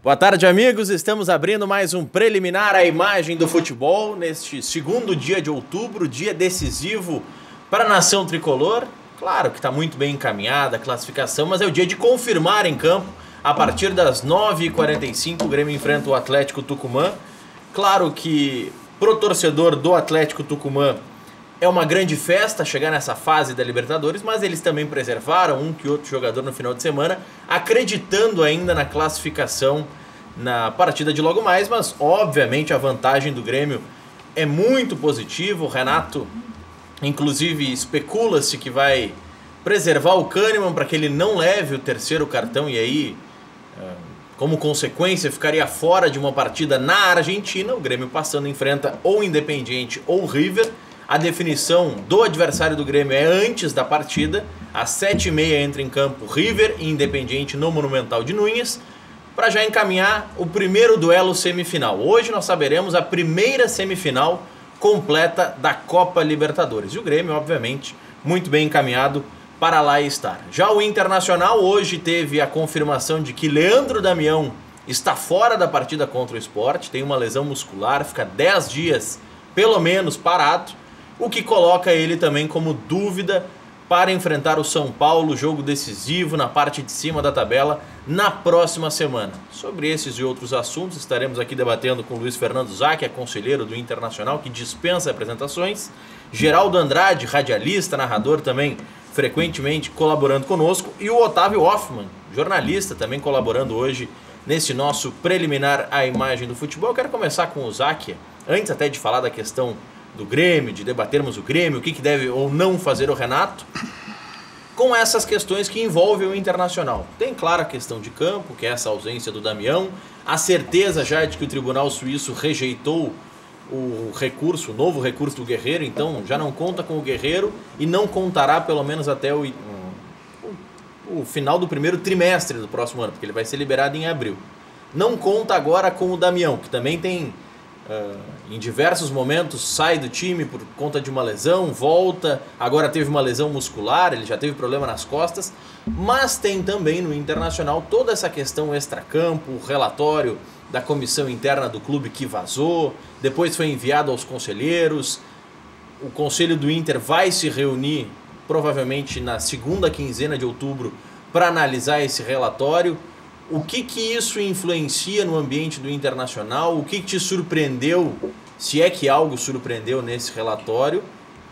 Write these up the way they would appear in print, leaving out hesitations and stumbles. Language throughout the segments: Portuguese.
Boa tarde, amigos. Estamos abrindo mais um preliminar à imagem do futebol neste segundo dia de outubro, dia decisivo para a nação tricolor. Claro que está muito bem encaminhada a classificação, mas é o dia de confirmar em campo. A partir das 9h45 o Grêmio enfrenta o Atlético Tucumã. Claro que pro torcedor do Atlético Tucumã é uma grande festa chegar nessa fase da Libertadores, mas eles também preservaram um que outro jogador no final de semana, acreditando ainda na classificação na partida de logo mais, mas obviamente a vantagem do Grêmio é muito positiva. O Renato, inclusive, especula-se que vai preservar o Kahneman para que ele não leve o terceiro cartão e aí, como consequência, ficaria fora de uma partida na Argentina. O Grêmio passando enfrenta ou Independiente ou River. A definição do adversário do Grêmio é antes da partida. Às 7h30 entra em campo River e Independiente no Monumental de Núñez, para já encaminhar o primeiro duelo semifinal. Hoje nós saberemos a primeira semifinal completa da Copa Libertadores. E o Grêmio, obviamente, muito bem encaminhado para lá estar. Já o Internacional hoje teve a confirmação de que Leandro Damião está fora da partida contra o Sport, tem uma lesão muscular, fica 10 dias pelo menos parado, o que coloca ele também como dúvida para enfrentar o São Paulo, jogo decisivo na parte de cima da tabela, na próxima semana. Sobre esses e outros assuntos estaremos aqui debatendo com Luiz Fernando Zac, conselheiro do Internacional, que dispensa apresentações, Geraldo Andrade, radialista, narrador também, frequentemente colaborando conosco, e o Otávio Hoffmann, jornalista, também colaborando hoje nesse nosso preliminar à imagem do futebol. Eu quero começar com o Zac, antes até de falar da questão do Grêmio, de debatermos o Grêmio, o que deve ou não fazer o Renato, com essas questões que envolvem o Internacional. Tem, claro, a questão de campo, que é essa ausência do Damião, a certeza já de que o Tribunal Suíço rejeitou o recurso, o novo recurso do Guerreiro, então já não conta com o Guerreiro e não contará pelo menos até o final do primeiro trimestre do próximo ano, porque ele vai ser liberado em abril. Não conta agora com o Damião, que também tem... em diversos momentos sai do time por conta de uma lesão, volta, agora teve uma lesão muscular, ele já teve problema nas costas, mas tem também no Internacional toda essa questão extracampo, o relatório da comissão interna do clube que vazou, depois foi enviado aos conselheiros, o conselho do Inter vai se reunir provavelmente na segunda quinzena de outubro para analisar esse relatório. O que isso influencia no ambiente do Internacional? O que te surpreendeu, se é que algo surpreendeu nesse relatório,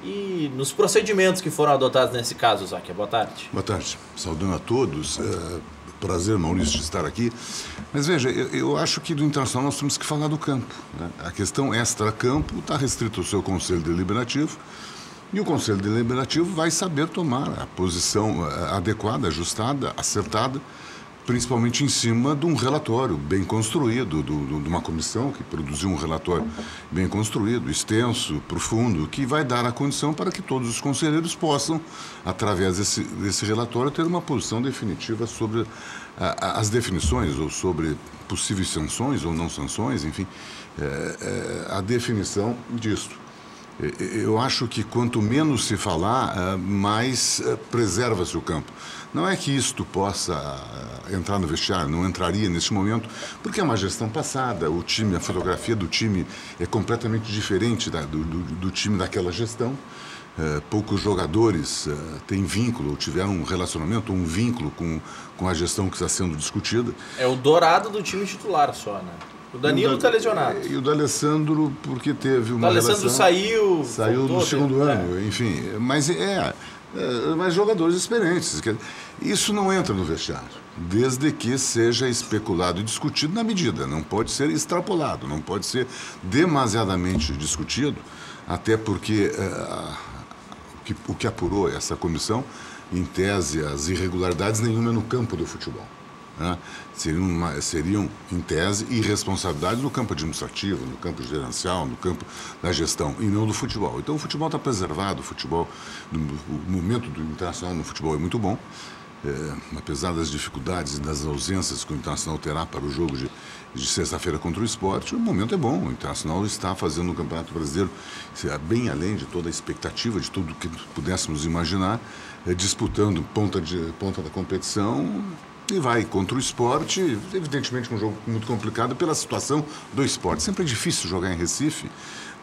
e nos procedimentos que foram adotados nesse caso, Zac? Boa tarde. Boa tarde. Saudando a todos. Prazer, Maurício, de estar aqui. Mas veja, eu acho que do Internacional nós temos que falar do campo, né? A questão extra-campo está restrita ao seu Conselho Deliberativo, e o Conselho Deliberativo vai saber tomar a posição adequada, ajustada, acertada, principalmente em cima de um relatório bem construído, de uma comissão que produziu um relatório bem construído, extenso, profundo, que vai dar a condição para que todos os conselheiros possam, através desse relatório, ter uma posição definitiva sobre as definições, ou sobre possíveis sanções ou não sanções, enfim, a definição disto. Eu acho que quanto menos se falar, mais preserva-se o campo. Não é que isto possa entrar no vestiário, não entraria neste momento, porque é uma gestão passada, o time, a fotografia do time é completamente diferente do time daquela gestão. Poucos jogadores têm vínculo, ou tiveram um relacionamento, um vínculo com a gestão que está sendo discutida. É o dourado do time titular só, né? O Danilo está lesionado. E o D'Alessandro, porque teve uma relação... O D'Alessandro saiu no segundo ano, enfim. Mas mas jogadores experientes. Isso não entra no vestiário, desde que seja especulado e discutido na medida. Não pode ser extrapolado, não pode ser demasiadamente discutido, até porque o que apurou essa comissão, em tese, as irregularidades nenhuma no campo do futebol. Né? Seriam, em tese, irresponsabilidades no campo administrativo, no campo gerencial, no campo da gestão, e não do futebol. Então o futebol está preservado, o momento do Internacional no futebol é muito bom, apesar das dificuldades e das ausências que o Internacional terá para o jogo de sexta-feira contra o Sport, o momento é bom. O Internacional está fazendo o Campeonato Brasileiro bem além de toda a expectativa, de tudo que pudéssemos imaginar, disputando ponta da competição e vai contra o Sport, evidentemente um jogo muito complicado pela situação do Sport. Sempre é difícil jogar em Recife,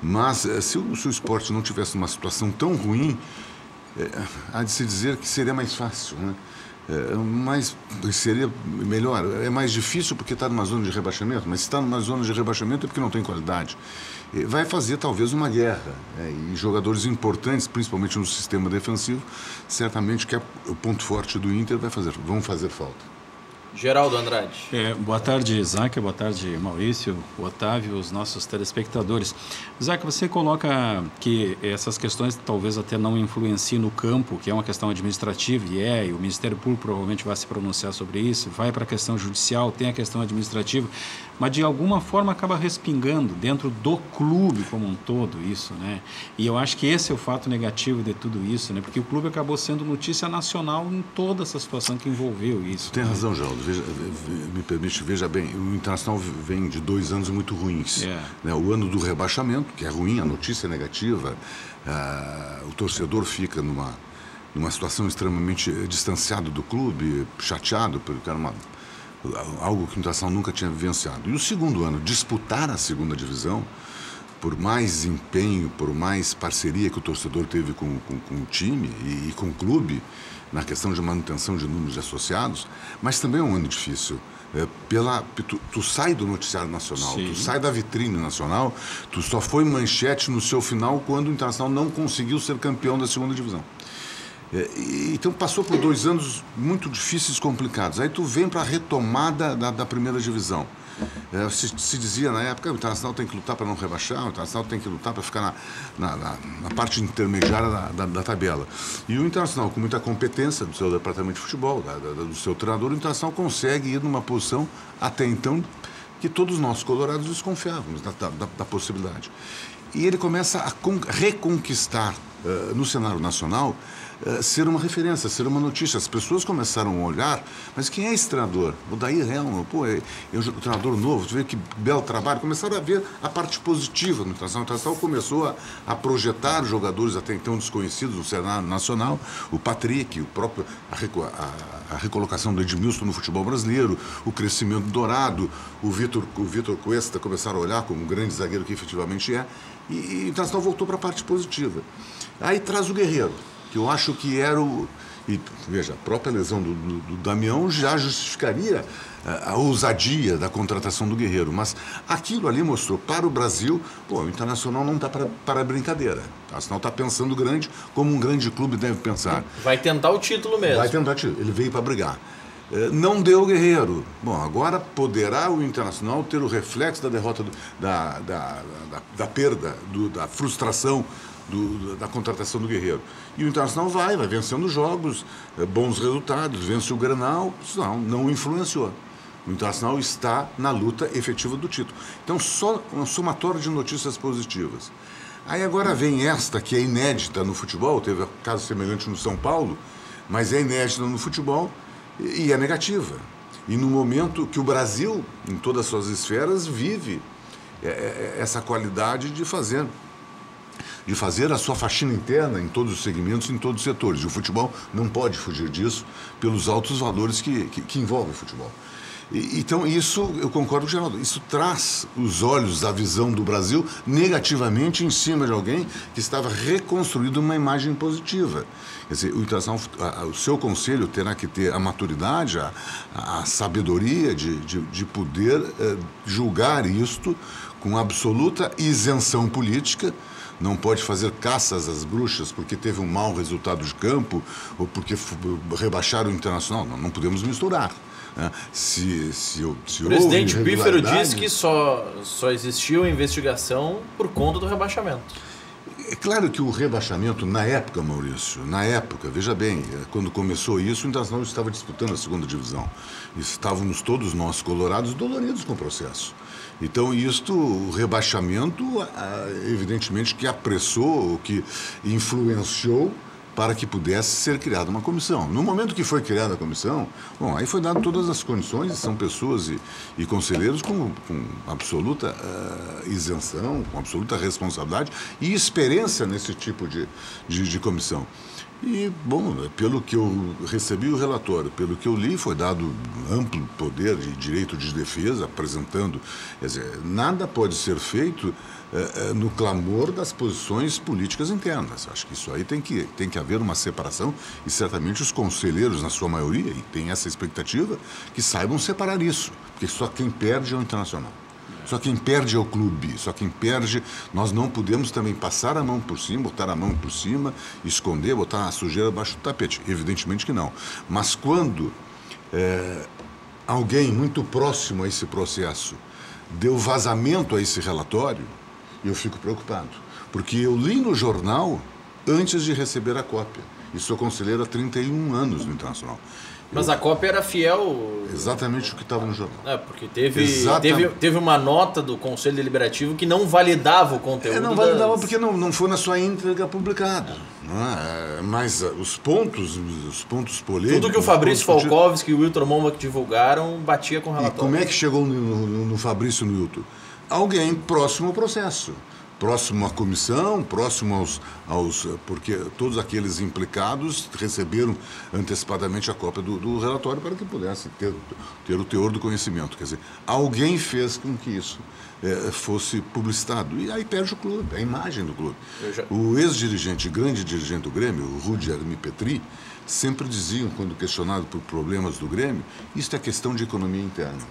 mas se o Sport não tivesse uma situação tão ruim, há de se dizer que seria mais fácil, né? Mas seria melhor. É mais difícil porque está numa zona de rebaixamento, mas se está numa zona de rebaixamento é porque não tem qualidade. Vai fazer talvez uma guerra, e jogadores importantes, principalmente no sistema defensivo, certamente que é o ponto forte do Inter, vão fazer falta. Geraldo Andrade. Boa tarde, Isaac, boa tarde, Maurício, Otávio, os nossos telespectadores. Isaac, você coloca que essas questões talvez até não influenciem no campo, que é uma questão administrativa, e o Ministério Público provavelmente vai se pronunciar sobre isso, vai para a questão judicial, tem a questão administrativa, mas de alguma forma acaba respingando dentro do clube como um todo isso, né? E eu acho que esse é o fato negativo de tudo isso, né? Porque o clube acabou sendo notícia nacional em toda essa situação que envolveu isso. Tem razão, Geraldo. Me permite, veja bem, o Internacional vem de 2 anos muito ruins. Né? O ano do rebaixamento, que é ruim, a notícia é negativa, o torcedor fica numa situação extremamente distanciado do clube, chateado, porque era algo que o Internacional nunca tinha vivenciado. E o segundo ano, disputar a segunda divisão, por mais empenho, por mais parceria que o torcedor teve com o time e com o clube, na questão de manutenção de números de associados, mas também é um ano difícil. Tu sai do noticiário nacional, tu sai da vitrine nacional, tu só foi manchete no seu final quando o Internacional não conseguiu ser campeão da segunda divisão. Então passou por 2 anos muito difíceis e complicados. Aí tu vem para a retomada da primeira divisão. Se dizia na época, o Internacional tem que lutar para não rebaixar, o Internacional tem que lutar para ficar na parte intermediária da tabela. E o Internacional, com muita competência do seu departamento de futebol, do seu treinador, o Internacional consegue ir numa posição até então que todos nós colorados desconfiávamos da possibilidade. E ele começa a reconquistar no cenário nacional, ser uma referência, ser uma notícia. As pessoas começaram a olhar, mas quem é esse treinador? O Dair Helman, o treinador novo, tu vê que belo trabalho. Começaram a ver a parte positiva no Internacional. O Internacional começou a projetar jogadores até então desconhecidos no cenário nacional, o Patrick, a recolocação do Edmilson no futebol brasileiro, o crescimento do Dourado, o Vitor Cuesta começaram a olhar como um grande zagueiro que efetivamente é, e o Internacional voltou para a parte positiva. Aí traz o Guerreiro, que eu acho que era E, veja, a própria lesão do Damião já justificaria a ousadia da contratação do Guerreiro. Mas aquilo ali mostrou para o Brasil, o Internacional não está para brincadeira. O Internacional está pensando grande, como um grande clube deve pensar. Vai tentar o título mesmo. Vai tentar o título. Ele veio para brigar. Não deu o Guerreiro. Bom, agora poderá o Internacional ter o reflexo da derrota, da perda, da frustração da contratação do Guerreiro. E o Internacional vai vencendo jogos, bons resultados, vence o Grenal, não influenciou. O Internacional está na luta efetiva do título. Então, só um somatório de notícias positivas. Aí agora vem esta, que é inédita no futebol, teve um caso semelhante no São Paulo, mas é inédita no futebol e é negativa. E no momento que o Brasil, em todas as suas esferas, vive essa qualidade de fazer a sua faxina interna em todos os segmentos, em todos os setores. E o futebol não pode fugir disso pelos altos valores que envolvem o futebol. Então, isso, eu concordo com o Geraldo, isso traz os olhos da visão do Brasil negativamente em cima de alguém que estava reconstruindo uma imagem positiva. Quer dizer, o seu conselho terá que ter a maturidade, a sabedoria de poder julgar isto com absoluta isenção política. Não pode fazer caças às bruxas porque teve um mau resultado de campo ou porque rebaixaram o Internacional. Não podemos misturar. O presidente Pífero diz que só existiu investigação por conta do rebaixamento. É claro que o rebaixamento, na época, Maurício, veja bem, quando começou isso, o Internacional estava disputando a segunda divisão. Estávamos todos nós, colorados, doloridos com o processo. Então, o rebaixamento, evidentemente, que apressou, que influenciou para que pudesse ser criada uma comissão. No momento que foi criada a comissão, aí foi dado todas as condições, são pessoas e conselheiros com absoluta isenção, com absoluta responsabilidade e experiência nesse tipo de comissão. E, bom, pelo que eu recebi o relatório, pelo que eu li, foi dado amplo poder de direito de defesa, apresentando. Quer dizer, nada pode ser feito no clamor das posições políticas internas. Acho que isso aí tem que haver uma separação e certamente os conselheiros, na sua maioria, e tem essa expectativa, que saibam separar isso, porque só quem perde é o Internacional. Só quem perde é o clube, só quem perde, nós não podemos também passar a mão por cima, botar a mão por cima, esconder, botar a sujeira abaixo do tapete. Evidentemente que não. Mas quando alguém muito próximo a esse processo deu vazamento a esse relatório, eu fico preocupado. Porque eu li no jornal antes de receber a cópia. E sou conselheiro há 31 anos no Internacional. Mas a cópia era fiel... Exatamente o que estava no jornal. Porque teve uma nota do Conselho Deliberativo que não validava o conteúdo. Não validava porque não foi na sua íntegra publicado. Mas os pontos polêmicos... Tudo que o Fabrício Falkovski e o Wilton Momba divulgaram batia com o relatório. E como é que chegou no Fabrício e no Wilton? Alguém próximo ao processo. Próximo à comissão, próximo porque todos aqueles implicados receberam antecipadamente a cópia do relatório para que pudessem ter o teor do conhecimento. Quer dizer, alguém fez com que isso fosse publicitado. E aí perde o clube, a imagem do clube. O ex-dirigente, grande dirigente do Grêmio, o Rudi Armi Petri, sempre diziam, quando questionado por problemas do Grêmio, isso é questão de economia interna.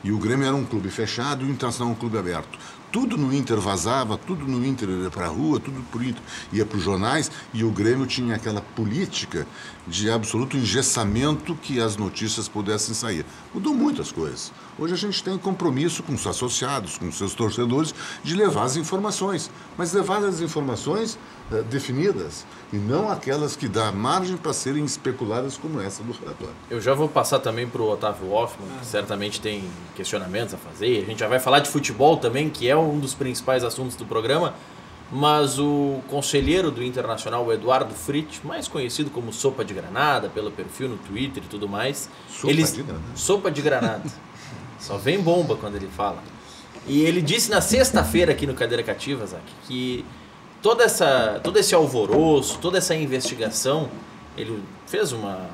E o Grêmio era um clube fechado e o Internacional um clube aberto. Tudo no Inter vazava, tudo no Inter ia para a rua, tudo por Inter ia para os jornais, e o Grêmio tinha aquela política de absoluto engessamento que as notícias pudessem sair. Mudou muitas coisas. Hoje a gente tem compromisso com os associados, com os seus torcedores, de levar as informações, mas levar as informações definidas e não aquelas que dá margem para serem especuladas como essa do relatório. Eu já vou passar também para o Otávio Hoffmann, que certamente tem questionamentos a fazer. A gente já vai falar de futebol também, que é um dos principais assuntos do programa, mas o conselheiro do Internacional, o Eduardo Fritz, mais conhecido como Sopa de Granada, pelo perfil no Twitter e tudo mais. Sopa de Granada. Só vem bomba quando ele fala. E ele disse na sexta-feira aqui no Cadeira Cativa, Zac, que todo esse alvoroço, toda essa investigação, ele fez uma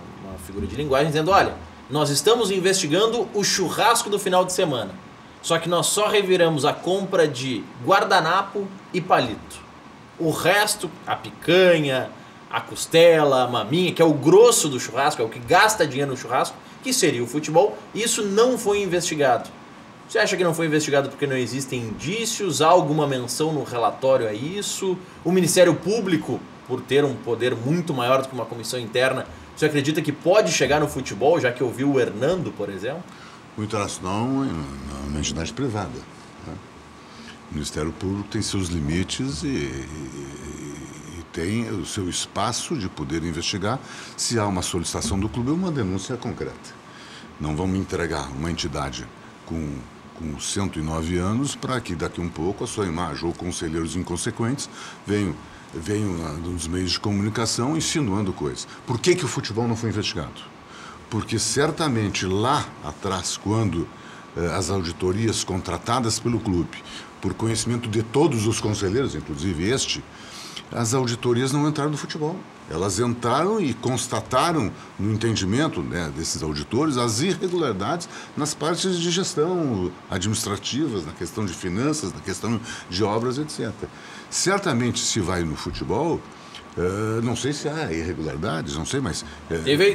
figura de linguagem dizendo, olha, nós estamos investigando o churrasco do final de semana, só que nós só reviramos a compra de guardanapo e palito. O resto, a picanha, a costela, a maminha, que é o grosso do churrasco, é o que gasta dinheiro no churrasco, que seria o futebol, isso não foi investigado. Você acha que não foi investigado porque não existem indícios? Há alguma menção no relatório a isso? O Ministério Público, por ter um poder muito maior do que uma comissão interna, você acredita que pode chegar no futebol, já que ouviu o Hernando, por exemplo? O Internacional é uma entidade privada. Né? O Ministério Público tem seus limites e tem o seu espaço de poder investigar se há uma solicitação do clube ou uma denúncia concreta. Não vamos entregar uma entidade com 109 anos para que daqui um pouco a sua imagem ou conselheiros inconsequentes venham nos meios de comunicação insinuando coisas. Por que o futebol não foi investigado? Porque certamente lá atrás, quando as auditorias contratadas pelo clube, por conhecimento de todos os conselheiros, inclusive as auditorias não entraram no futebol. Elas entraram e constataram, no entendimento desses auditores, as irregularidades nas partes de gestão administrativas, na questão de finanças, na questão de obras, etc. Certamente, se vai no futebol, não sei se há irregularidades, não sei, mas...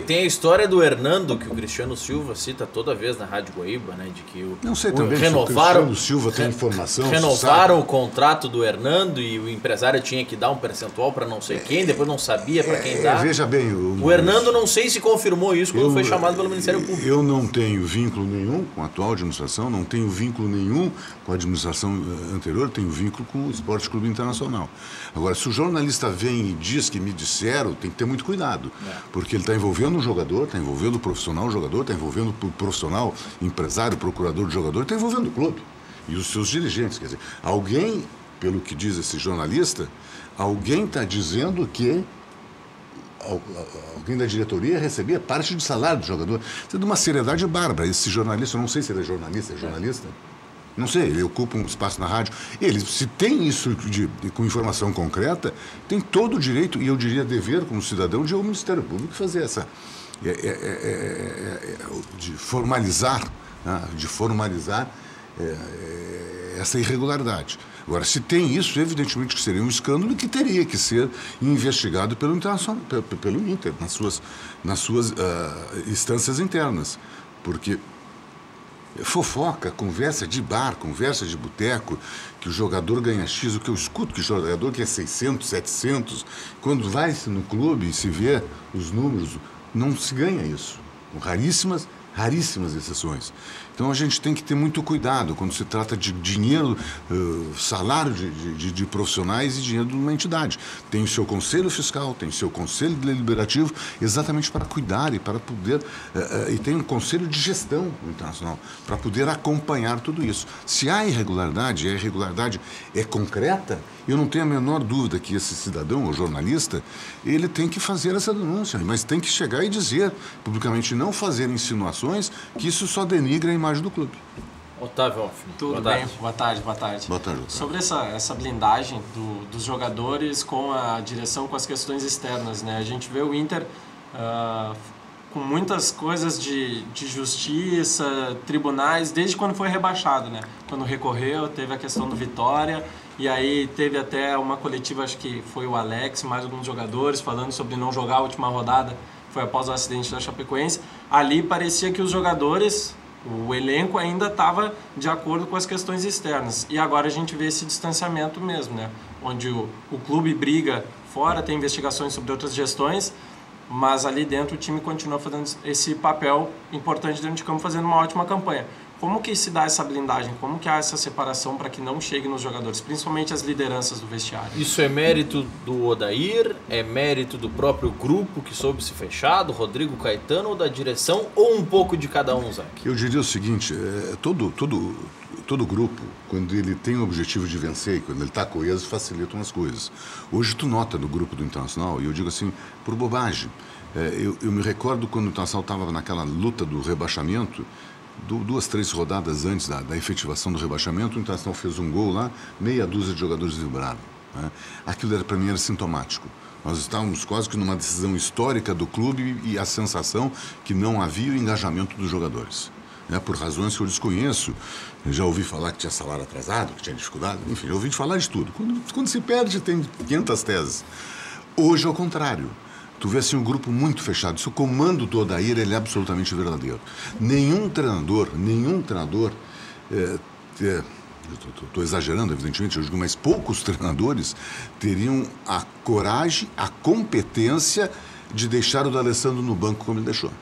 Tem a história do Hernando, que o Cristiano Silva cita toda vez na Rádio Guaíba, né? De que não sei também se o Cristiano Silva tem informação. Renovaram o contrato do Hernando e o empresário tinha que dar um percentual para não sei quem, depois não sabia para quem dar. Veja bem... O Hernando não sei se confirmou isso quando foi chamado pelo Ministério Público. Eu não tenho vínculo nenhum com a atual administração, não tenho vínculo nenhum com a administração anterior, tenho vínculo com o Esporte Clube Internacional. Agora, se o jornalista vem e diz que me disseram, tem que ter muito cuidado, porque ele está envolvendo o jogador, está envolvendo o profissional jogador, está envolvendo o profissional empresário, procurador de jogador, está envolvendo o clube e os seus dirigentes. Quer dizer, alguém, pelo que diz esse jornalista, alguém está dizendo que alguém da diretoria recebia parte do salário do jogador. Isso é de uma seriedade bárbara. Esse jornalista, eu não sei se ele é jornalista, Não sei, ele ocupa um espaço na rádio. Ele, se tem isso com informação concreta, tem todo o direito, e eu diria dever como cidadão, de ir ao Ministério Público fazer de formalizar, né, essa irregularidade. Agora, se tem isso, evidentemente que seria um escândalo que teria que ser investigado pelo Internacional, pelo Inter, nas suas instâncias internas. Porque fofoca, conversa de bar, conversa de boteco, que o jogador ganha X, o que eu escuto que o jogador quer 600, 700, quando vai no clube e se vê os números, não se ganha isso. Com raríssimas exceções. Então a gente tem que ter muito cuidado quando se trata de dinheiro, salário de profissionais e dinheiro de uma entidade. Tem o seu conselho fiscal, tem o seu conselho deliberativo, exatamente para cuidar e para poder... e tem um conselho de gestão internacional, para poder acompanhar tudo isso. Se há irregularidade, e a irregularidade é concreta, eu não tenho a menor dúvida que esse cidadão, ou jornalista, ele tem que fazer essa denúncia, mas tem que chegar e dizer publicamente, não fazer insinuações, que isso só denigra a imagem do clube. Otávio Hoffmann. Tudo bem? Boa tarde. Boa tarde, Otávio. Sobre essa blindagem dos jogadores com a direção, com as questões externas, né? A gente vê o Inter com muitas coisas de justiça, tribunais, desde quando foi rebaixado, né? Quando recorreu, teve a questão do Vitória, e aí teve até uma coletiva, acho que foi o Alex, mais alguns jogadores, falando sobre não jogar a última rodada, foi após o acidente da Chapecoense. Ali parecia que os jogadores, o elenco ainda estava de acordo com as questões externas. E agora a gente vê esse distanciamento mesmo, né? Onde o clube briga fora, tem investigações sobre outras gestões, mas ali dentro o time continua fazendo esse papel importante dentro de campo, fazendo uma ótima campanha. Como que se dá essa blindagem? Como que há essa separação para que não chegue nos jogadores, principalmente as lideranças do vestiário? Isso é mérito do Odair? É mérito do próprio grupo que soube se fechar, do Rodrigo Caetano, ou da direção, ou um pouco de cada um, Zac? Eu diria o seguinte, todo grupo, quando ele tem o objetivo de vencer e quando ele está coeso, facilitam as coisas. Hoje tu nota no grupo do Internacional, e eu digo assim, por bobagem, eu me recordo quando o Internacional estava naquela luta do rebaixamento, 2, 3 rodadas antes da efetivação do rebaixamento, o Internacional fez um gol lá, meia dúzia de jogadores vibraram, né? Aquilo para mim era sintomático. Nós estávamos quase que numa decisão histórica do clube e a sensação que não havia o engajamento dos jogadores, né? Por razões que eu desconheço. Eu já ouvi falar que tinha salário atrasado, que tinha dificuldade, enfim, eu ouvi falar de tudo. Quando se perde, tem 500 teses. Hoje, ao contrário. Tu vê assim um grupo muito fechado. Esse comando do Odair, ele é absolutamente verdadeiro. Nenhum treinador, estou exagerando, evidentemente, eu digo, mas poucos treinadores teriam a coragem, a competência de deixar o D'Alessandro no banco como ele deixou,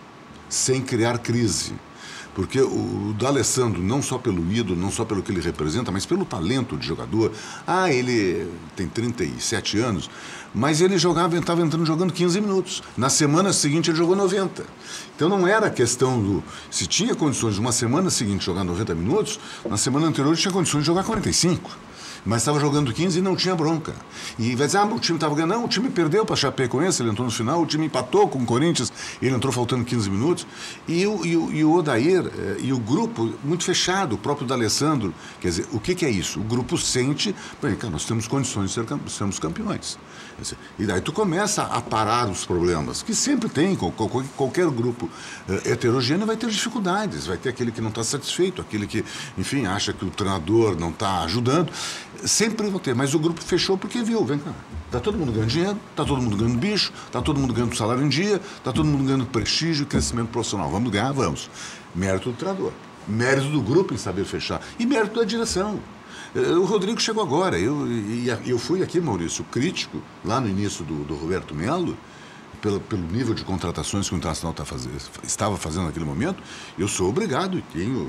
sem criar crise. Porque o D'Alessandro, não só pelo ídolo, não só pelo que ele representa, mas pelo talento de jogador. Ele tem 37 anos, mas ele estava entrando jogando 15 minutos. Na semana seguinte ele jogou 90. Então não era questão se tinha condições de uma semana seguinte jogar 90 minutos, na semana anterior ele tinha condições de jogar 45. Mas estava jogando 15 e não tinha bronca. E vai dizer, o time estava ganhando. Não, o time perdeu para a Chapecoense, ele entrou no final, o time empatou com o Corinthians, ele entrou faltando 15 minutos. E o Odair e o grupo, muito fechado, o próprio D'Alessandro. Quer dizer, o que é isso? O grupo sente, cara, nós temos condições de sermos campeões. E daí tu começa a parar os problemas, que sempre tem, qualquer grupo heterogêneo vai ter dificuldades, vai ter aquele que não está satisfeito, aquele que, enfim, acha que o treinador não está ajudando. Sempre vão ter, mas o grupo fechou porque viu, vem cá, está todo mundo ganhando dinheiro, está todo mundo ganhando bicho, está todo mundo ganhando salário em dia, está todo mundo ganhando prestígio e crescimento profissional. Vamos ganhar, vamos. Mérito do treinador, mérito do grupo em saber fechar e mérito da direção. O Rodrigo chegou agora, eu fui aqui, Maurício, crítico, lá no início do Roberto Melo, pelo nível de contratações que o Internacional estava fazendo naquele momento. Eu sou obrigado e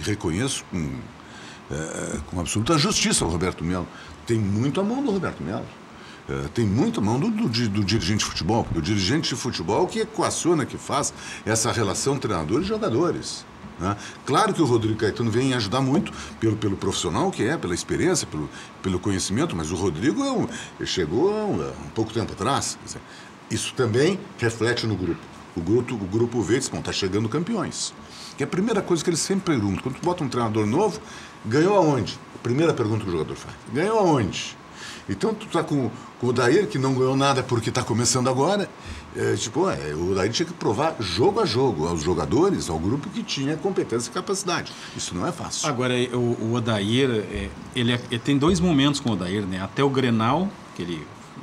reconheço com absoluta justiça o Roberto Melo. Tem muito a mão do Roberto Melo. Tem muito a mão do dirigente de futebol, porque o dirigente de futebol que equaciona, que faz essa relação treinadores e jogadores. Né? Claro que o Rodrigo Caetano vem ajudar muito pelo profissional que é, pela experiência, pelo conhecimento, mas o Rodrigo chegou há um pouco tempo atrás. Quer dizer, isso também reflete no grupo. O grupo vê e diz, está chegando campeões. Que é a primeira coisa que eles sempre perguntam. Quando tu bota um treinador novo, Ganhou aonde? Primeira pergunta que o jogador faz. Ganhou aonde? Então, tu tá com o Odair, que não ganhou nada porque está começando agora. O Odair tinha que provar jogo a jogo aos jogadores, ao grupo que tinha competência e capacidade. Isso não é fácil. Agora, o Odair, ele tem 2 momentos com o Odair, né? Até o Grenal,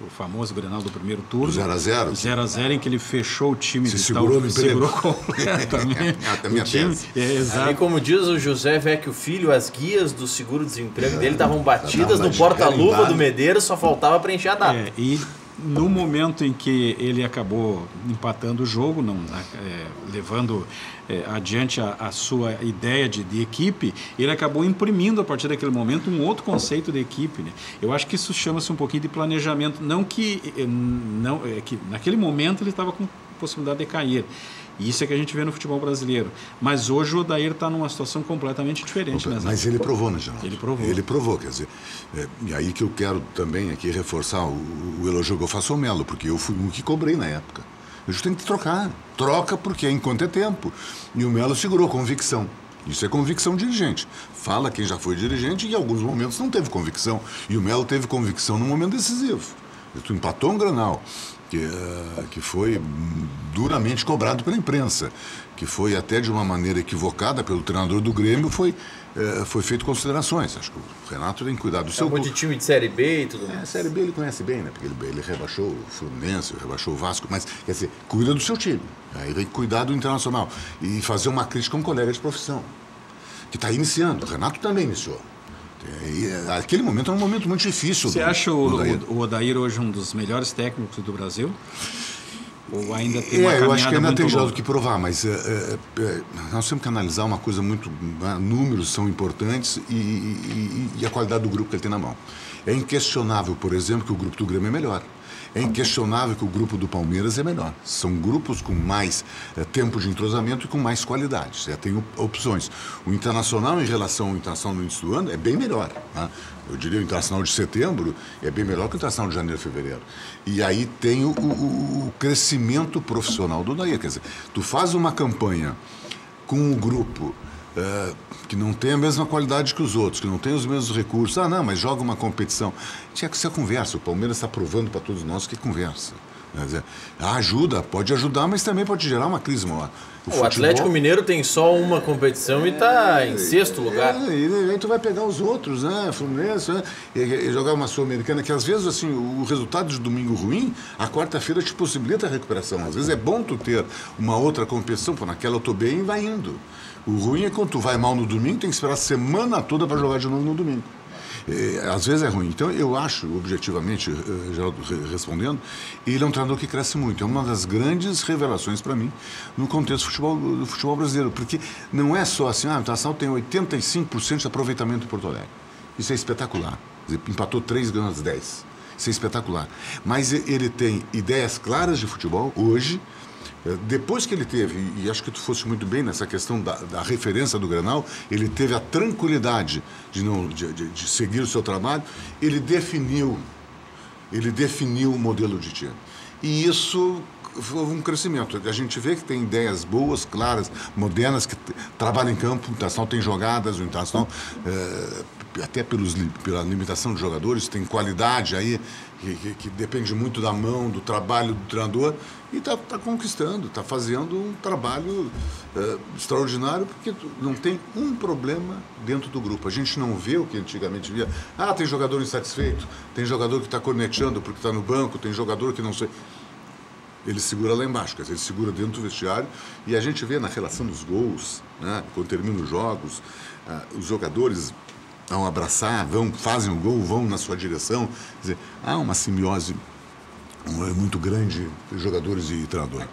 o famoso Grenal do primeiro turno. 0x0. 0x0, em que ele fechou o time. Segurou completamente o time. Exato. E como diz o José Vecchio Filho, as guias do seguro-desemprego dele estavam batidas no porta-luva do Medeiros, só faltava preencher a data. E no momento em que ele acabou empatando o jogo, levando adiante a sua ideia de equipe, ele acabou imprimindo a partir daquele momento um outro conceito de equipe, né? Eu acho que isso chama-se um pouquinho de planejamento, que naquele momento ele estava com possibilidade de cair. E isso é que a gente vê no futebol brasileiro. Mas hoje o Odair está numa situação completamente diferente. Mas ele provou, né, Geraldo? Ele provou, quer dizer. E aí que eu quero também aqui reforçar o elogio que eu faço ao Melo, porque eu fui um que cobrei na época. Eu tenho que trocar. Troca porque enquanto é tempo. E o Melo segurou convicção. Isso é convicção dirigente. Fala quem já foi dirigente e em alguns momentos não teve convicção. E o Melo teve convicção no momento decisivo. Tu empatou um Grenal, que foi duramente cobrado pela imprensa, que foi até de uma maneira equivocada pelo treinador do Grêmio, foi feito considerações. Acho que o Renato tem que cuidar do seu... de time de Série B e tudo mais. A Série B ele conhece bem, né? Porque ele rebaixou o Fluminense, rebaixou o Vasco, mas, quer dizer, cuida do seu time. Aí tem que cuidar do Internacional. E fazer uma crítica a um colega de profissão, que está iniciando. O Renato também iniciou. Aquele momento é um momento muito difícil. Você acha o Odair hoje um dos melhores técnicos do Brasil? Ou ainda tem uma caminhada? Eu acho que ainda tem já longa? do que provar, mas nós temos que analisar uma coisa muito... números são importantes e a qualidade do grupo que ele tem na mão. É inquestionável, por exemplo, que o grupo do Grêmio é melhor. É inquestionável que o grupo do Palmeiras é melhor. São grupos com mais tempo de entrosamento e com mais qualidade. Tem opções. O Internacional, em relação ao Internacional no início do ano, é bem melhor. Né? Eu diria o Internacional de setembro é bem melhor que o Internacional de janeiro e fevereiro. E aí tem o crescimento profissional do Odair. Quer dizer, tu faz uma campanha com um grupo... que não tem a mesma qualidade que os outros, que não tem os mesmos recursos. Não, mas joga uma competição. Tinha que ser conversa. O Palmeiras está provando para todos nós que é conversa. Quer dizer, ajuda, pode ajudar, mas também pode gerar uma crise maior. O Atlético Mineiro tem só uma competição e está em 6º lugar. E aí tu vai pegar os outros, né? Fluminense, né? E jogar uma Sul-Americana, que às vezes assim, o resultado de domingo ruim, a quarta-feira te possibilita a recuperação. Às vezes é bom tu ter uma outra competição, pô, naquela eu tô bem e vai indo. O ruim é quando tu vai mal no domingo, tem que esperar a semana toda para jogar de novo no domingo. Às vezes é ruim. Então, eu acho, objetivamente, Geraldo, respondendo, ele é um treinador que cresce muito. É uma das grandes revelações para mim no contexto do futebol brasileiro. Porque não é só assim, o Internacional tem 85% de aproveitamento em Porto Alegre. Isso é espetacular. Empatou 3, ganhou as 10. Isso é espetacular. Mas ele tem ideias claras de futebol hoje. Depois que ele teve, e acho que tu fosse muito bem nessa questão da referência do Grenal, ele teve a tranquilidade de seguir o seu trabalho, ele definiu o modelo de time. E isso houve um crescimento. A gente vê que tem ideias boas, claras, modernas, que trabalham em campo. O Internacional tem jogadas, o Internacional, até pela limitação de jogadores, tem qualidade aí, que depende muito da mão, do trabalho do treinador, e está conquistando, está fazendo um trabalho extraordinário, porque não tem um problema dentro do grupo. A gente não vê o que antigamente via. Tem jogador insatisfeito, tem jogador que está corneteando porque está no banco, tem jogador que não sei... Ele segura lá embaixo, quer dizer, ele segura dentro do vestiário, e a gente vê na relação dos gols, né, quando terminam os jogos, os jogadores vão abraçar, fazem o gol, vão na sua direção. Quer dizer, há uma simbiose muito grande de jogadores e treinador.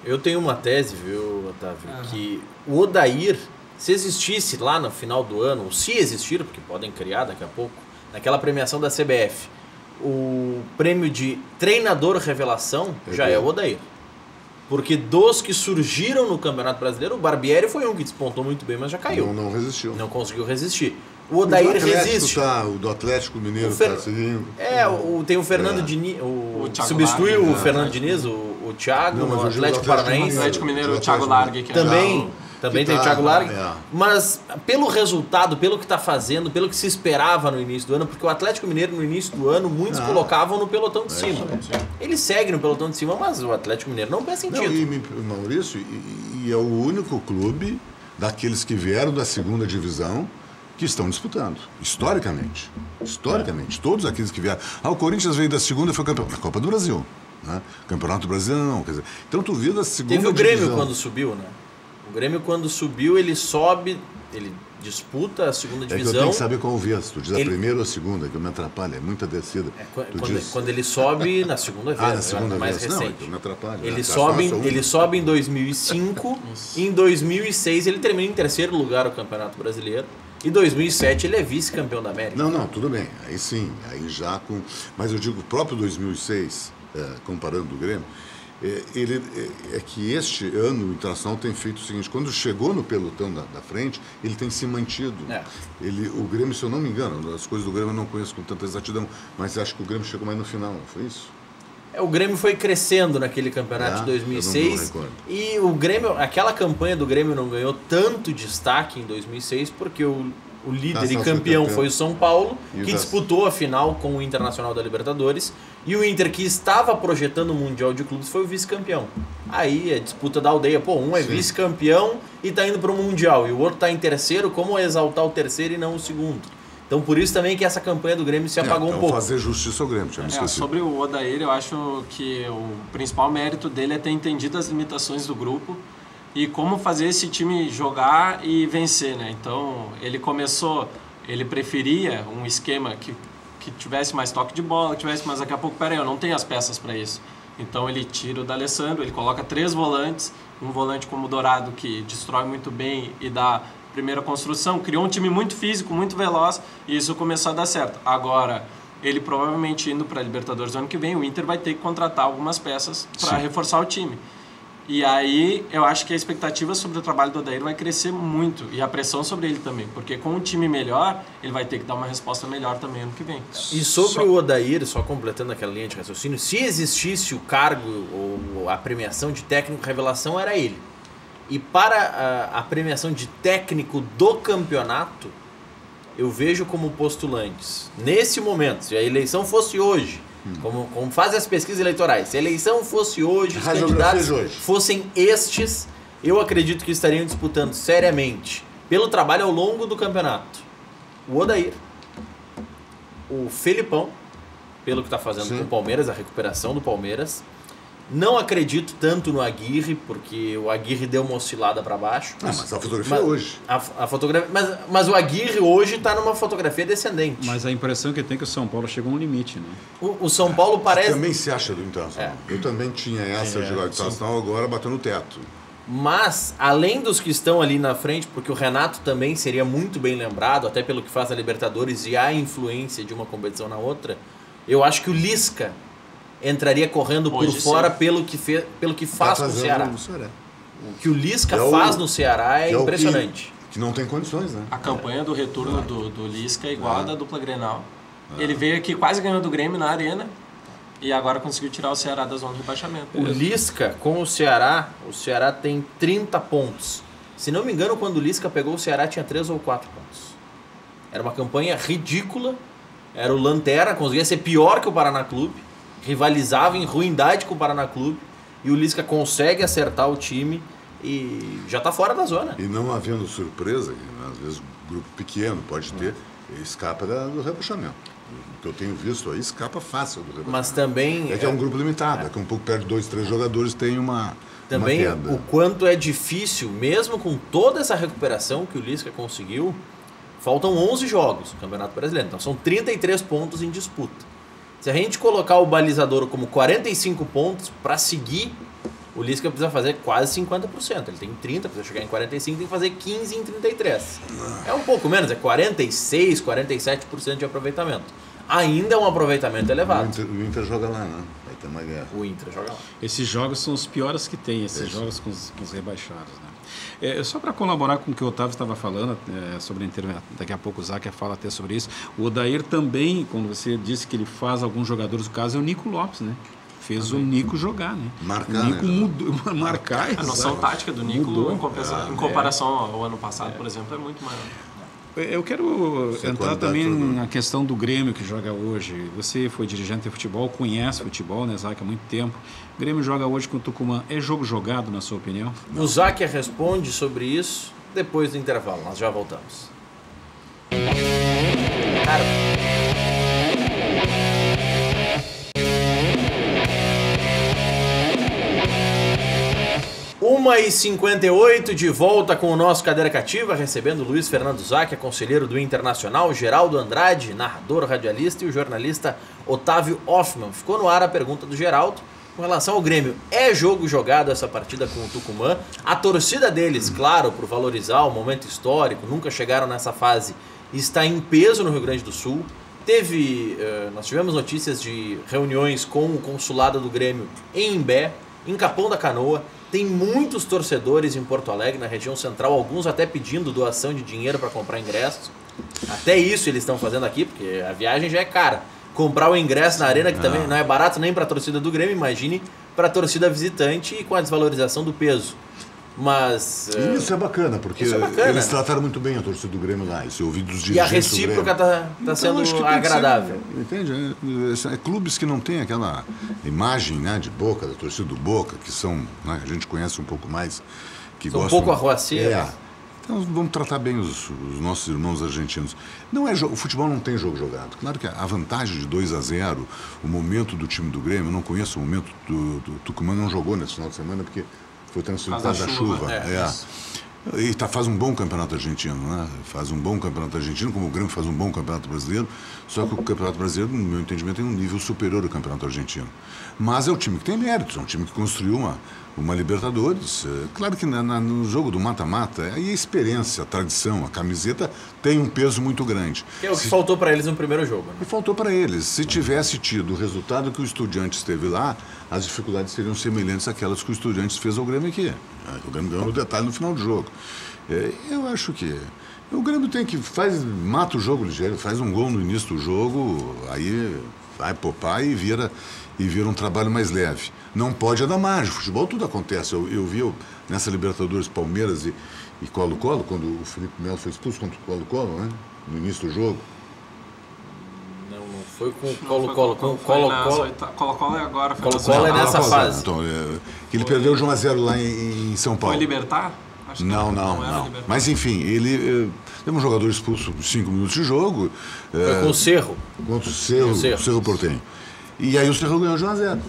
Eu tenho uma tese, viu, Otávio, que o Odair, se existisse lá no final do ano, ou se existir, porque podem criar daqui a pouco, naquela premiação da CBF, o prêmio de treinador revelação já é o Odair. Porque dos que surgiram no Campeonato Brasileiro, o Barbieri foi um que despontou muito bem, mas já caiu. Não resistiu. Não conseguiu resistir. O Odair resiste. O do Atlético Mineiro está seguindo. Tem o Fernando Diniz. O substitui o Fernando Diniz, o Thiago, no Atlético Paranaense. O Atlético Mineiro, o Thiago Largue. Também. Também tem o Thiago Largue. Mas pelo resultado, pelo que está fazendo, pelo que se esperava no início do ano, porque o Atlético Mineiro no início do ano, muitos colocavam no pelotão de cima. Ele segue no pelotão de cima, mas o Atlético Mineiro não pensa em título. Maurício, e é o único clube daqueles que vieram da segunda divisão que estão disputando, historicamente. Historicamente, todos aqueles que vieram. O Corinthians veio da segunda e foi campeão da Copa do Brasil. Né? Campeonato Brasileiro não, quer dizer. Então tu viu da segunda divisão. Teve o Grêmio quando subiu, né? O Grêmio quando subiu, ele sobe, ele disputa a segunda divisão. É que eu tenho que saber qual vez, tu diz a primeira ou a segunda, que eu me atrapalho, é muita descida. Quando ele sobe na segunda vez, na segunda mais vez. recente. Não, eu me atrapalho. Ele sobe em 2005, em 2006 ele termina em terceiro lugar no Campeonato Brasileiro. Em 2007 ele é vice-campeão da América. Não, tudo bem, aí sim, aí já com... Mas eu digo, o próprio 2006, comparando o Grêmio, é que este ano o Internacional tem feito o seguinte: quando chegou no pelotão da frente, ele tem se mantido. O Grêmio, se eu não me engano, as coisas do Grêmio eu não conheço com tanta exatidão, mas acho que o Grêmio chegou mais no final, não foi isso? O Grêmio foi crescendo naquele campeonato de 2006 e o Grêmio, aquela campanha do Grêmio não ganhou tanto destaque em 2006 porque o líder e campeão foi o São Paulo, que disputou a final com o Internacional da Libertadores, e o Inter, que estava projetando o Mundial de Clubes, foi o vice-campeão. Aí a disputa da aldeia, um é vice-campeão e está indo para o Mundial, e o outro está em terceiro, como exaltar o terceiro e não o segundo? Então por isso também que essa campanha do Grêmio se apagou um pouco. Fazer justiça ao Grêmio, tinha me esquecido. Sobre o Odair, eu acho que o principal mérito dele é ter entendido as limitações do grupo e como fazer esse time jogar e vencer, né? Então, ele preferia um esquema que tivesse mais toque de bola, mas daqui a pouco, eu não tenho as peças para isso. Então, ele tira o D'Alessandro, ele coloca 3 volantes, um volante como o Dourado, que destrói muito bem e dá primeira construção, criou um time muito físico, muito veloz, e isso começou a dar certo. Agora, ele provavelmente indo para a Libertadores ano que vem, o Inter vai ter que contratar algumas peças para reforçar o time. E aí, eu acho que a expectativa sobre o trabalho do Odair vai crescer muito, e a pressão sobre ele também, porque com um time melhor, ele vai ter que dar uma resposta melhor também ano que vem. E sobre o Odair, só completando aquela linha de raciocínio, se existisse o cargo ou a premiação de técnico revelação, era ele. E para a premiação de técnico do campeonato, eu vejo como postulantes, nesse momento, se a eleição fosse hoje, como fazem as pesquisas eleitorais, se a eleição fosse hoje, os candidatos fossem estes, eu acredito que estariam disputando seriamente, pelo trabalho ao longo do campeonato, o Odair, o Felipão, pelo que está fazendo com o Palmeiras, a recuperação do Palmeiras. Não acredito tanto no Aguirre, porque o Aguirre deu uma oscilada para baixo. Mas a fotografia é hoje. A fotografia, mas o Aguirre hoje está numa fotografia descendente. Mas a impressão que tem é que o São Paulo chegou a um limite, né? O São Paulo parece... Você também se acha do Internacional. Eu também tinha essa de Internacional, agora bateu no teto. Mas, além dos que estão ali na frente, porque o Renato também seria muito bem lembrado, até pelo que faz na Libertadores e a influência de uma competição na outra, eu acho que o Lisca entraria correndo por fora pelo que faz com o Ceará. O que o Lisca faz no Ceará é impressionante. Que não tem condições, né? A campanha do retorno do Lisca é igual à da dupla Grenal. Ele veio aqui quase ganhando do Grêmio na Arena e agora conseguiu tirar o Ceará da zona de rebaixamento. O Lisca com o Ceará tem 30 pontos. Se não me engano, quando o Lisca pegou o Ceará tinha 3 ou 4 pontos. Era uma campanha ridícula. Era o lanterna, conseguia ser pior que o Paraná Clube. Rivalizava em ruindade com o Paraná Clube, e o Lisca consegue acertar o time e já está fora da zona. E não havendo surpresa, às vezes um grupo pequeno pode ter, escapa do rebaixamento. O que eu tenho visto aí, escapa fácil do rebaixamento. Mas também... É que é um grupo limitado, é que um pouco perto de 2, 3 jogadores tem uma também queda. O quanto é difícil, mesmo com toda essa recuperação que o Lisca conseguiu, faltam 11 jogos no Campeonato Brasileiro, então são 33 pontos em disputa. Se a gente colocar o balizador como 45 pontos, para seguir, o Lisca precisa fazer quase 50%. Ele tem 30%, precisa chegar em 45%, tem que fazer 15% em 33%. É um pouco menos, é 46%, 47% de aproveitamento. Ainda é um aproveitamento elevado. O Inter joga lá, né? Vai ter uma guerra. O Inter joga lá. Esses jogos são os piores que tem, jogos com os rebaixados, né? Só para colaborar com o que o Otávio estava falando sobre a internet, daqui a pouco o Záquia fala até sobre isso. O Odair também, quando você disse que ele faz alguns jogadores, o caso é o Nico Lopes, né? fez o Nico jogar, né? Marcar, o Nico né? mudou, marcar. A noção tática do Nico, Mudou. em comparação ao ano passado, por exemplo, é muito maior. Eu quero Sem entrar qualidade também toda. na questão do Grêmio que joga hoje. Você foi dirigente de futebol, conhece futebol, né, Zac, há muito tempo. O Grêmio joga hoje com o Tucumã. É jogo jogado, na sua opinião? O Zac responde sobre isso depois do intervalo. Nós já voltamos. Cara, 1h58 de volta com o nosso Cadeira Cativa, recebendo Luiz Fernando Zac, conselheiro do Internacional, Geraldo Andrade, narrador, radialista, e o jornalista Otávio Hoffmann. Ficou no ar a pergunta do Geraldo com relação ao Grêmio. É jogo jogado essa partida com o Tucumã? A torcida deles, claro, por valorizar o momento histórico, nunca chegaram nessa fase, está em peso no Rio Grande do Sul. Nós tivemos notícias de reuniões com o consulado do Grêmio em Imbé, em Capão da Canoa. Tem muitos torcedores em Porto Alegre, na região central, alguns até pedindo doação de dinheiro para comprar ingressos. Até isso eles estão fazendo aqui, porque a viagem já é cara. Comprar o ingresso na arena, que também não é barato nem para a torcida do Grêmio, imagine para a torcida visitante e com a desvalorização do peso. Mas... Isso é bacana, porque eles trataram muito bem a torcida do Grêmio lá. Isso eu ouvi dos dirigentes. E a recíproca está sendo agradável. Entende? É clubes que não têm aquela imagem, né, de Boca, da torcida do Boca, que são, né, a gente conhece um pouco mais. Que são gostam, um pouco arruaceiros. Então vamos tratar bem os nossos irmãos argentinos. O futebol não tem jogo jogado. Claro que a vantagem de 2-0, o momento do time do Grêmio, eu não conheço o momento do Tucumã, não jogou nesse final de semana, porque foi transferido por causa da chuva. E faz um bom campeonato argentino, né? Faz um bom campeonato argentino, como o Grêmio faz um bom campeonato brasileiro, só que o campeonato brasileiro, no meu entendimento, tem um nível superior ao campeonato argentino. Mas é um time que tem méritos, é um time que construiu uma Libertadores. Claro que no jogo do mata-mata, aí a experiência, a tradição, a camiseta tem um peso muito grande. Que é o que faltou para eles no primeiro jogo. Né? E faltou para eles. Se tivesse tido o resultado que o Estudiantes teve lá, as dificuldades seriam semelhantes àquelas que o Estudiantes fez ao Grêmio aqui. O Grêmio ganhou no detalhe no final do jogo. Eu acho que o Grêmio mata o jogo ligeiro, faz um gol no início do jogo, aí vai popar e vira um trabalho mais leve. Não pode dar margem. Futebol tudo acontece. Eu vi nessa Libertadores Palmeiras e Colo-Colo, quando o Felipe Melo foi expulso contra o Colo-Colo, né? No início do jogo. Não foi com o Colo-Colo. Colo-Colo é agora. Colo-Colo é nessa fase. Então, ele perdeu de 1-0 lá em São Paulo. Foi Libertar? Acho que não. Mas enfim, ele teve um jogador expulso 5 minutos de jogo. Foi com o Cerro. Contra o Cerro Porteño. E aí o Cerro ganhou de 1-0.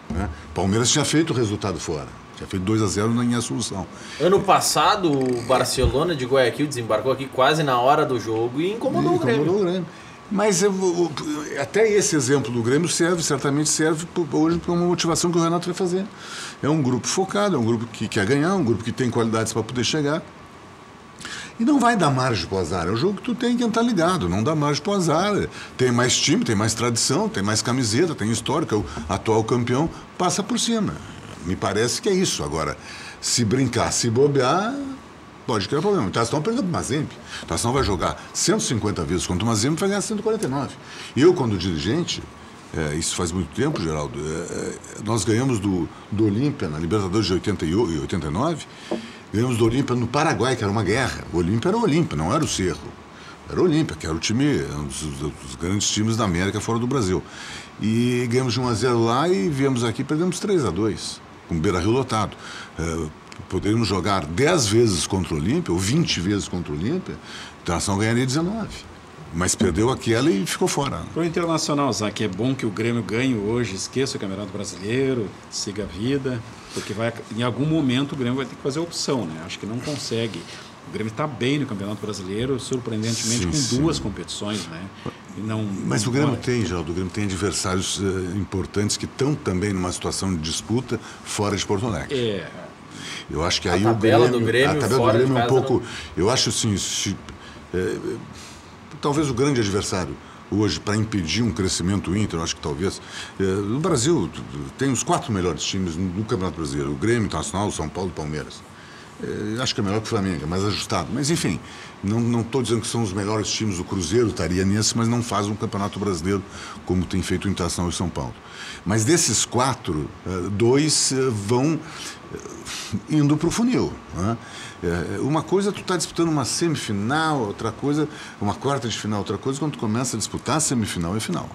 Né? Palmeiras tinha feito o resultado fora. Tinha feito 2-0 em Assunção. Ano passado, o Barcelona de Guayaquil desembarcou aqui quase na hora do jogo e incomodou o Grêmio. Mas até esse exemplo do Grêmio certamente serve hoje para uma motivação que o Renato vai fazer. É um grupo focado, é um grupo que quer ganhar, um grupo que tem qualidades para poder chegar. E não vai dar margem para o azar. É um jogo que tu tem que estar ligado, não dá margem para o azar. Tem mais time, tem mais tradição, tem mais camiseta, tem história, o atual campeão passa por cima. Me parece que é isso. Agora, se brincar, se bobear, pode criar problema. O Tação perdeu para o Mazembe. O Tação vai jogar 150 vezes contra o Mazembe e vai ganhar 149. Eu, quando dirigente, isso faz muito tempo, Geraldo, nós ganhamos do Olímpia na Libertadores de 88 e 89, ganhamos do Olímpia no Paraguai, que era uma guerra. O Olímpia era o Olímpia, não era o Cerro. Era o Olímpia, que era o time, um dos grandes times da América fora do Brasil. E ganhamos de 1-0 lá e viemos aqui e perdemos 3-2, com o Beira-Rio lotado. Poderíamos jogar 10 vezes contra o Olímpia, ou 20 vezes contra o Olímpia, a Internacional ganharia 19. Mas perdeu aquela e ficou fora. Para o Internacional, Zac, é bom que o Grêmio ganhe hoje, esqueça o Campeonato Brasileiro, siga a vida, porque em algum momento o Grêmio vai ter que fazer opção, né? Acho que não consegue. O Grêmio está bem no Campeonato Brasileiro, surpreendentemente com 2 competições, né? Mas o Grêmio tem adversários importantes que estão também numa situação de disputa fora de Porto Alegre. Eu acho que aí a tabela do Grêmio é um pouco... Eu acho assim, talvez o grande adversário hoje para impedir um crescimento Inter, eu acho que talvez... no Brasil tem os 4 melhores times no Campeonato Brasileiro, o Grêmio, Internacional, o São Paulo e o Palmeiras. Acho que é melhor que o Flamengo, é mais ajustado. Mas, enfim, não estou dizendo que são os melhores times. O Cruzeiro estaria nesse, mas não faz um campeonato brasileiro como tem feito o Internacional e São Paulo. Mas desses 4, 2 vão indo para o funil, né? Uma coisa é tu tá disputando uma semifinal, outra coisa, uma quarta de final, outra coisa quando tu começa a disputar a semifinal e final.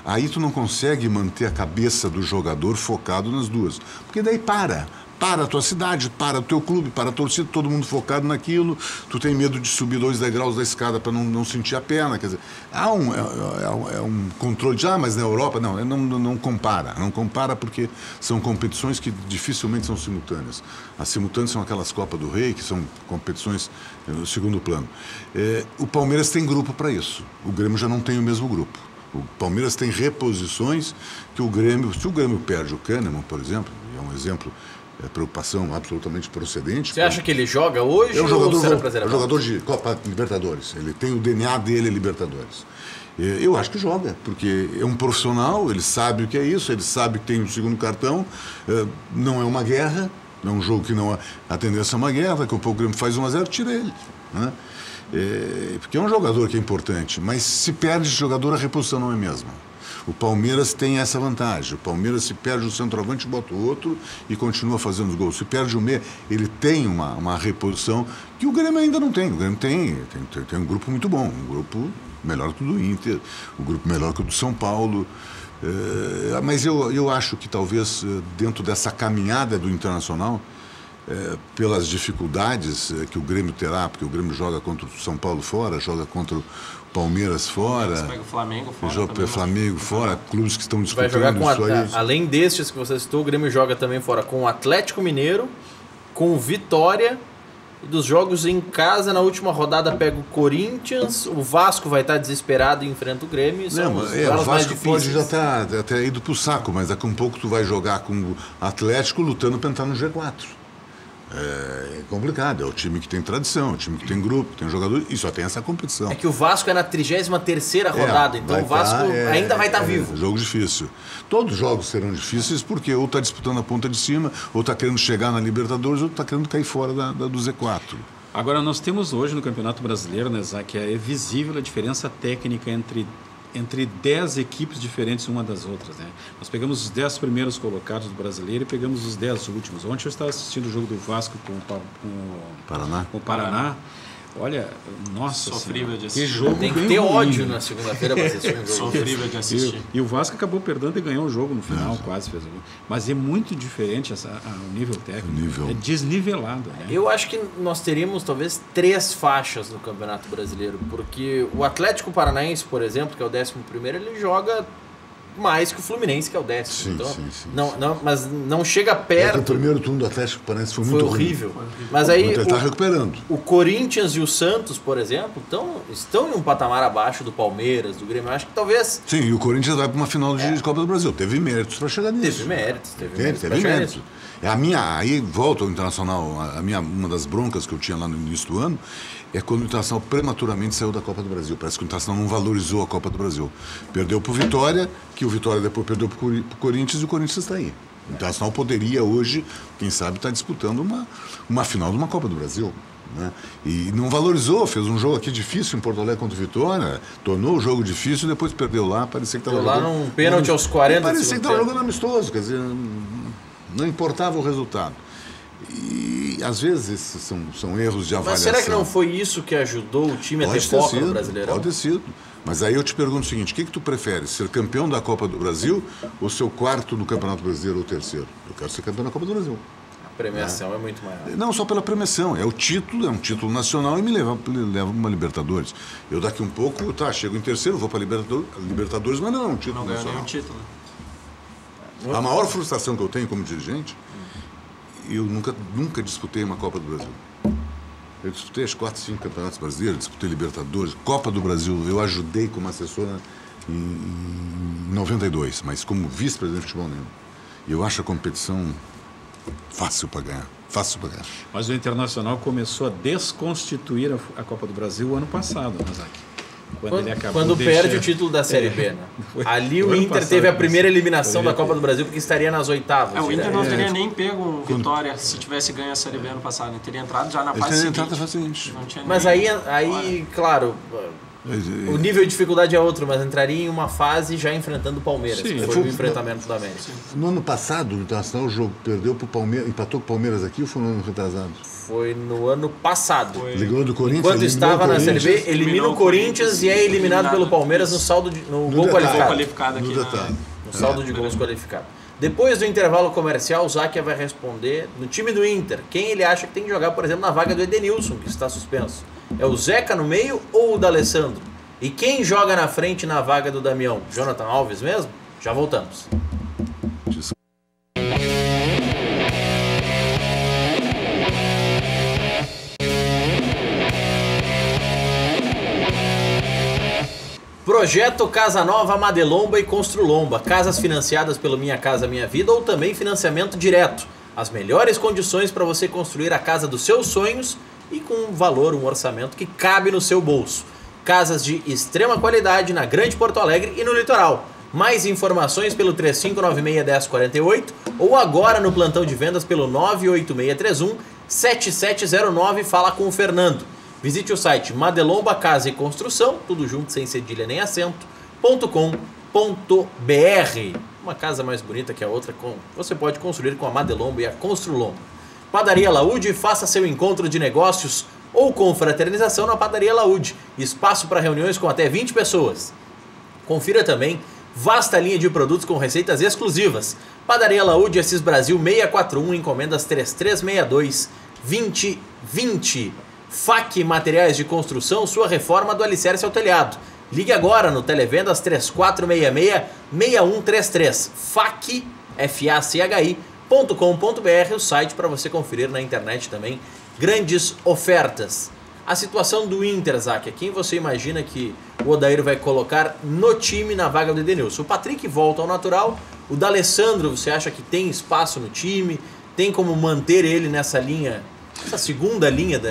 Aí tu não consegue manter a cabeça do jogador focado nas duas, porque daí para a tua cidade, para o teu clube, para a torcida, todo mundo focado naquilo, tu tem medo de subir 2 degraus da escada para não sentir a perna, quer dizer, há um controle de, mas na Europa, não compara porque são competições que dificilmente são simultâneas. As simultâneas são aquelas Copas do Rei, que são competições no segundo plano. O Palmeiras tem grupo para isso, o Grêmio já não tem o mesmo grupo. O Palmeiras tem reposições que o Grêmio, se o Grêmio perde o Kahneman, por exemplo, é um exemplo, preocupação absolutamente procedente. Você acha que ele joga hoje ou será preservado? É um jogador de Copa Libertadores. Ele tem o DNA dele Libertadores. Eu acho que joga, porque é um profissional, ele sabe o que é isso, ele sabe que tem o segundo cartão, não é uma guerra, é um jogo que não a tendência é uma guerra, daqui a pouco o Grêmio faz 1-0, tira ele, né? Porque é um jogador que é importante, mas se perde esse jogador, a reposição não é a mesma. O Palmeiras tem essa vantagem. O Palmeiras, se perde o centroavante, bota o outro e continua fazendo os gols. Se perde o meia, ele tem uma reposição que o Grêmio ainda não tem. O Grêmio tem um grupo muito bom, um grupo melhor que o do Inter, um grupo melhor que o do São Paulo. Mas eu acho que talvez dentro dessa caminhada do Internacional, pelas dificuldades que o Grêmio terá, porque o Grêmio joga contra o São Paulo fora, joga contra o Palmeiras fora, pega o Flamengo fora, joga o Flamengo fora, clubes que estão disputando. Vai jogar com além destes que você citou, o Grêmio joga também fora com o Atlético Mineiro, com o Vitória, e dos jogos em casa, na última rodada pega o Corinthians, o Vasco vai estar desesperado e enfrenta o Grêmio. O Vasco pode já estar até ido pro saco, mas daqui a um pouco tu vai jogar com o Atlético lutando para entrar no G4. É complicado, é o time que tem tradição, é o time que tem grupo, tem jogador, e só tem essa competição. É que o Vasco é na 33ª rodada, então o Vasco ainda vai estar vivo. Jogo difícil. Todos os jogos serão difíceis porque ou está disputando a ponta de cima, ou está querendo chegar na Libertadores, ou está querendo cair fora do Z4. Agora, nós temos hoje no Campeonato Brasileiro, né, Zé, que é visível a diferença técnica entre 10 equipes diferentes uma das outras, né? Nós pegamos os 10 primeiros colocados do Brasileiro e pegamos os 10 últimos. Ontem eu estava assistindo o jogo do Vasco com o Paraná. Olha, nossa sofrível de assistir. assistir. Que jogo tem que ter ódio na segunda-feira para assistir um jogo. Sofrível de assistir. E o Vasco acabou perdendo e ganhou o jogo no final, quase fez o gol. Mas é muito diferente o nível técnico. É desnivelado, né? Eu acho que nós teríamos talvez 3 faixas no Campeonato Brasileiro, porque o Atlético Paranaense, por exemplo, que é o 11º, ele joga mais que o Fluminense, que é o 10º. Sim, então, sim. Mas não chega perto. O primeiro turno do Atlético Paranaense foi muito horrível. Mas aí ele está recuperando. O Corinthians e o Santos, por exemplo, estão em um patamar abaixo do Palmeiras, do Grêmio. Eu acho que talvez... Sim, e o Corinthians vai para uma final de Copa do Brasil. Teve méritos para chegar nisso. Teve méritos. Aí volta ao Internacional, uma das broncas que eu tinha lá no início do ano, é quando o Internacional prematuramente saiu da Copa do Brasil. Parece que o Internacional não valorizou a Copa do Brasil. Perdeu para o Vitória, que o Vitória depois perdeu para o Corinthians, e o Corinthians está aí. O Internacional poderia hoje, quem sabe, estar disputando uma final de uma Copa do Brasil, né? E não valorizou, fez um jogo aqui difícil em Porto Alegre contra o Vitória, tornou o jogo difícil e depois perdeu lá, parecia que estava jogando... lá num pênalti aos 40. Parecia que estava jogando amistoso, quer dizer, não importava o resultado. E às vezes esses são erros de avaliação. Mas será que não foi isso que ajudou o time a ter foco no Brasileirão? Pode ter sido. Mas aí eu te pergunto o seguinte, o que tu prefere? Ser campeão da Copa do Brasil ou ser o 4º no Campeonato Brasileiro ou o 3º? Eu quero ser campeão da Copa do Brasil. A premiação é muito maior. Não só pela premiação, é um título nacional e me leva uma Libertadores. Eu daqui um pouco, chego em 3º, vou para Libertadores, mas não é um título nacional. Não ganho nenhum título. A maior frustração que eu tenho como dirigente, eu nunca disputei uma Copa do Brasil. Eu disputei as 4, 5 campeonatos brasileiros, disputei Libertadores, Copa do Brasil. Eu ajudei como assessor em 92, mas como vice-presidente de futebol nenhum. E eu acho a competição fácil para ganhar. Mas o Internacional começou a desconstituir a Copa do Brasil ano passado, né, Zac? Quando perde o título da Série B, né? Ali o Inter teve a primeira eliminação da Copa do Brasil, porque estaria nas oitavas. O Inter não teria nem pego Vitória se tivesse ganho a Série B ano passado. Ele teria entrado já na fase seguinte. Mas aí, claro, o nível de dificuldade é outro, mas entraria em uma fase já enfrentando o Palmeiras, que foi o enfrentamento da América. No ano passado, o Internacional perdeu pro Palmeiras, empatou com o Palmeiras aqui ou foi no ano retrasado? Foi no ano passado. Ligou do Corinthians. Enquanto estava na Série B, elimina o Corinthians e é eliminado pelo Palmeiras no gol qualificado. No saldo de gols qualificado. Depois do intervalo comercial, o Záquia vai responder no time do Inter. Quem ele acha que tem que jogar, por exemplo, na vaga do Edenilson, que está suspenso? É o Zeca no meio ou o D'Alessandro? E quem joga na frente na vaga do Damião? Jonathan Alves mesmo? Já voltamos. Projeto Casa Nova, Madelomba e Construlomba. Casas financiadas pelo Minha Casa Minha Vida ou também financiamento direto. As melhores condições para você construir a casa dos seus sonhos e com um valor, um orçamento que cabe no seu bolso. Casas de extrema qualidade na Grande Porto Alegre e no litoral. Mais informações pelo 3596-1048 ou agora no plantão de vendas pelo 98631-7709. Fala com o Fernando. Visite o site Madelomba Casa e Construção, tudo junto, sem cedilha nem acento, .com.br. Uma casa mais bonita que a outra, você pode construir com a Madelomba e a Construlomba. Padaria Laúde, faça seu encontro de negócios ou confraternização na Padaria Laúde. Espaço para reuniões com até 20 pessoas. Confira também vasta linha de produtos com receitas exclusivas. Padaria Laúde, Assis Brasil 641, encomendas 3362-2020. FAC Materiais de Construção, sua reforma do alicerce ao telhado. Ligue agora no Televendas 3466-6133. FACHI, FACHI.com.br, o site para você conferir na internet também grandes ofertas. A situação do Inter, Záquia, quem você imagina que o Odair vai colocar no time na vaga do Edenilson? O Patrick volta ao natural, o D'Alessandro, você acha que tem espaço no time? Tem como manter ele nessa linha? Essa segunda linha do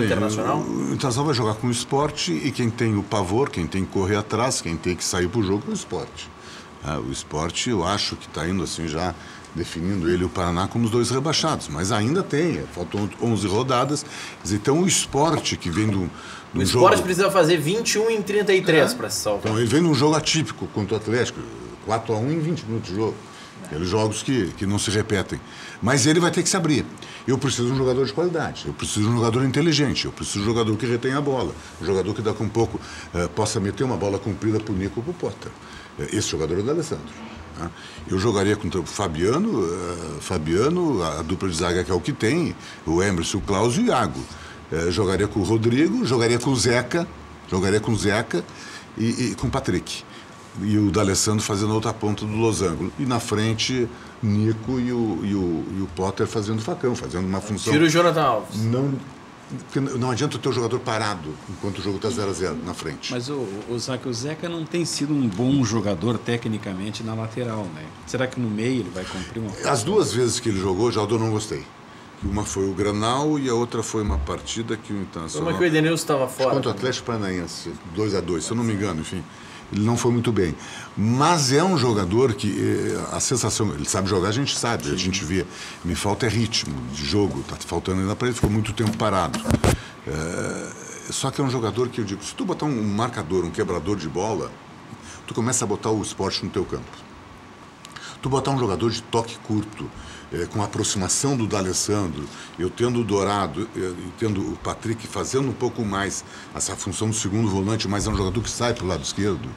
Internacional? O Internacional vai jogar com o Sport e quem tem o pavor, quem tem que correr atrás, quem tem que sair para o jogo é o Sport. O Sport, eu acho que está indo assim já definindo ele e o Paraná como os dois rebaixados, mas ainda tem, faltam 11 rodadas. Então o Sport que vem do o Sport precisa fazer 21 em 33 para se salvar. Então ele vem de um jogo atípico contra o Atlético, 4-1 em 20 minutos de jogo. Aqueles jogos que não se repetem. Mas ele vai ter que se abrir. Eu preciso de um jogador de qualidade, eu preciso de um jogador inteligente, eu preciso de um jogador que retém a bola, um jogador que daqui a um pouco possa meter uma bola comprida para o Nico ou para o Potter. Esse jogador é o D'Alessandro. Eu jogaria contra o Fabiano, a dupla de zaga que é o que tem, o Emerson, o Klaus e o Iago. Jogaria com o Rodrigo, jogaria com o Zeca e com o Patrick. E o D'Alessandro fazendo a outra ponta do losango. E na frente, Nico e o Potter fazendo facão, fazendo uma função... Tira o Jonathan Alves. Não adianta ter o jogador parado enquanto o jogo está 0-0 na frente. Mas o Zeca não tem sido um bom jogador tecnicamente na lateral, né? Será que no meio ele vai cumprir uma função? As duas vezes que ele jogou, já eu não gostei. Uma foi o Granal e a outra foi uma partida que o Internacional... Uma que o Edenilson estava fora. Contra o Atlético Paranaense, 2-2, se eu não me engano, enfim. Ele não foi muito bem. Mas é um jogador que a sensação... Ele sabe jogar, a gente sabe, sim. A gente vê. Me falta ritmo de jogo. Está faltando ainda para ele, ficou muito tempo parado. Só que é um jogador que eu digo, se tu botar um marcador, um quebrador de bola, tu começa a botar o Sport no teu campo. Tu botar um jogador de toque curto, com a aproximação do D'Alessandro, eu tendo o Dourado e tendo o Patrick fazendo um pouco mais essa função do segundo volante, mas é um jogador que sai para o lado esquerdo,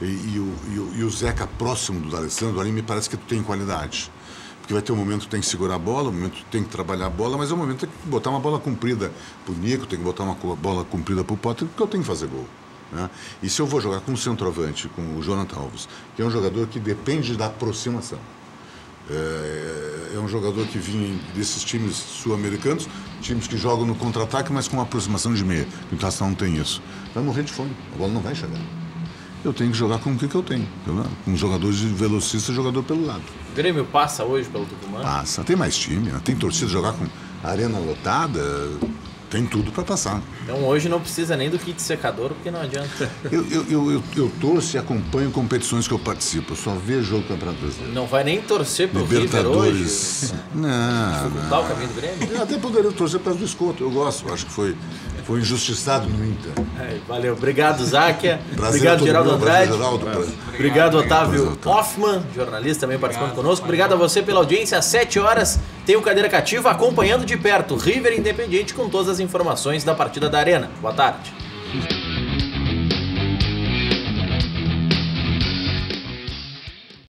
e o Zeca próximo do D'Alessandro, ali me parece que tu tem qualidade. Porque vai ter um momento que tem que segurar a bola, um momento que tem que trabalhar a bola, mas é um momento que tem que botar uma bola comprida para o Nico, tem que botar uma bola comprida para o Potter, porque eu tenho que fazer gol. Né? E se eu vou jogar com um centroavante, com o Jonathan Alves, que é um jogador que depende da aproximação, é um jogador que vinha desses times sul-americanos, times que jogam no contra-ataque, mas com uma aproximação de meia. O Internacional não tem isso. Vai morrer de fome, a bola não vai chegar. Eu tenho que jogar com o que eu tenho. Com um jogador de velocista, jogador pelo lado. O Grêmio passa hoje pelo Tucumã? Passa, tem mais time, tem torcida, jogar com a arena lotada, tem tudo para passar. Então hoje não precisa nem do kit secador, porque não adianta. Eu torço e acompanho competições que eu participo. Eu só vejo jogo do Campeonato Brasileiro. Não vai nem torcer pro River hoje? Não. Dificultar o caminho do Grêmio? Eu até poderia torcer para o Escoto. Eu gosto. Eu acho que foi injustiçado no Inter. Valeu. Obrigado, Záquia. Prazer, Obrigado, Geraldo Andrade. Obrigado, Otávio Hoffmann, jornalista também participando conosco. Obrigado a você pela audiência. Às 7 horas tem o Cadeira Cativa acompanhando de perto River Independiente com todas as informações da partida da Arena. Boa tarde.